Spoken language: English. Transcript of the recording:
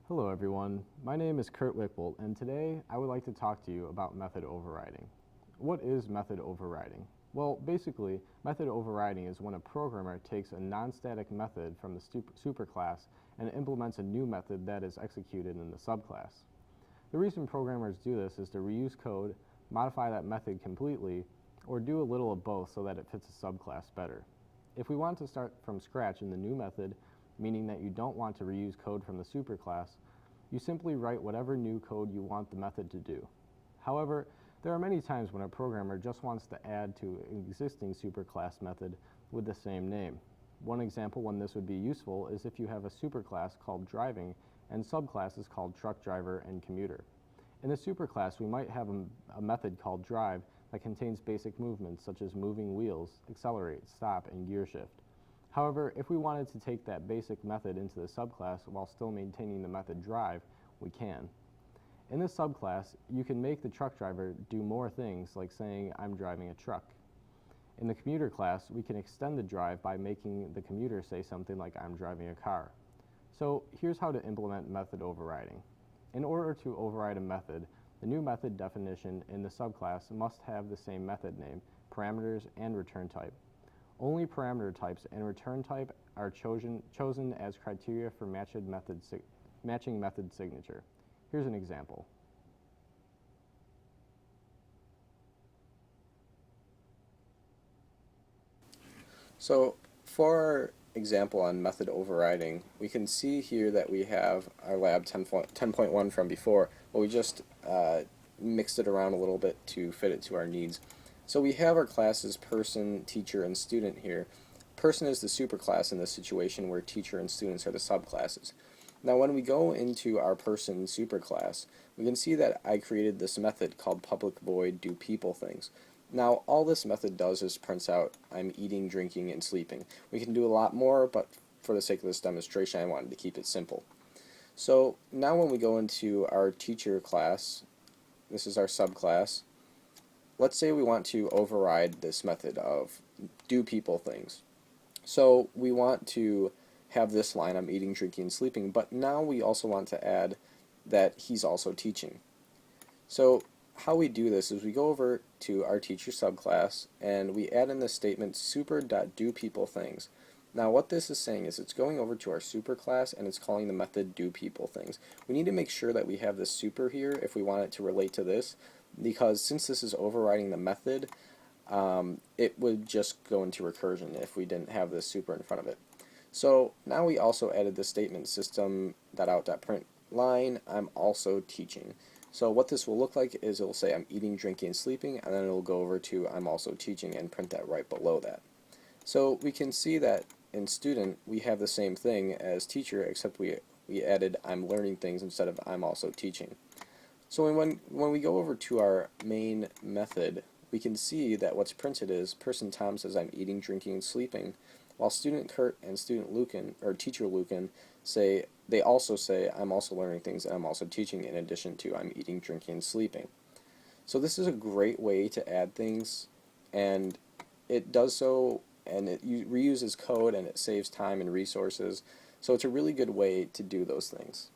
Hello everyone, my name is Kurt Wickbold, and today I would like to talk to you about method overriding. What is method overriding? Well, basically, method overriding is when a programmer takes a non-static method from the superclass and implements a new method that is executed in the subclass. The reason programmers do this is to reuse code, modify that method completely, or do a little of both so that it fits a subclass better. If we want to start from scratch in the new method, meaning that you don't want to reuse code from the superclass, you simply write whatever new code you want the method to do. However, there are many times when a programmer just wants to add to an existing superclass method with the same name. One example when this would be useful is if you have a superclass called driving and subclasses called truck driver and commuter. In the superclass, we might have a method called drive that contains basic movements such as moving wheels, accelerate, stop, and gear shift. However, if we wanted to take that basic method into the subclass while still maintaining the method drive, we can. In this subclass, you can make the truck driver do more things like saying, I'm driving a truck. In the commuter class, we can extend the drive by making the commuter say something like, I'm driving a car. So here's how to implement method overriding. In order to override a method, the new method definition in the subclass must have the same method name, parameters, and return type. Only parameter types and return type are chosen as criteria for matching method signature. Here's an example. So for our example on method overriding, we can see here that we have our lab 10.1 from before, but we just mixed it around a little bit to fit it to our needs. So we have our classes person, teacher, and student here. Person is the superclass in this situation where teacher and students are the subclasses. Now when we go into our person superclass, we can see that I created this method called public void do people things. Now all this method does is prints out I'm eating, drinking, and sleeping. We can do a lot more, but for the sake of this demonstration I wanted to keep it simple. So now when we go into our teacher class, this is our subclass, let's say we want to override this method of do people things. So we want to have this line, I'm eating, drinking, and sleeping, but now we also want to add that he's also teaching. So how we do this is we go over to our teacher subclass and we add in the statement super.doPeopleThings. Now what this is saying is it's going over to our superclass and it's calling the method doPeopleThings. We need to make sure that we have this super here if we want it to relate to this, because since this is overriding the method, it would just go into recursion if we didn't have this super in front of it. So now we also added the statement system.out.println I'm also teaching. So what this will look like is it will say I'm eating, drinking, and sleeping, and then it will go over to I'm also teaching and print that right below that. So we can see that in student we have the same thing as teacher, except we added I'm learning things instead of I'm also teaching. So when we go over to our main method, we can see that what's printed is person Tom says I'm eating, drinking, and sleeping, while student Kurt and student Lucan, or teacher Lucan, they also say I'm also learning things and I'm also teaching in addition to I'm eating, drinking, and sleeping. So this is a great way to add things, and it does so, and it reuses code and it saves time and resources. So it's a really good way to do those things.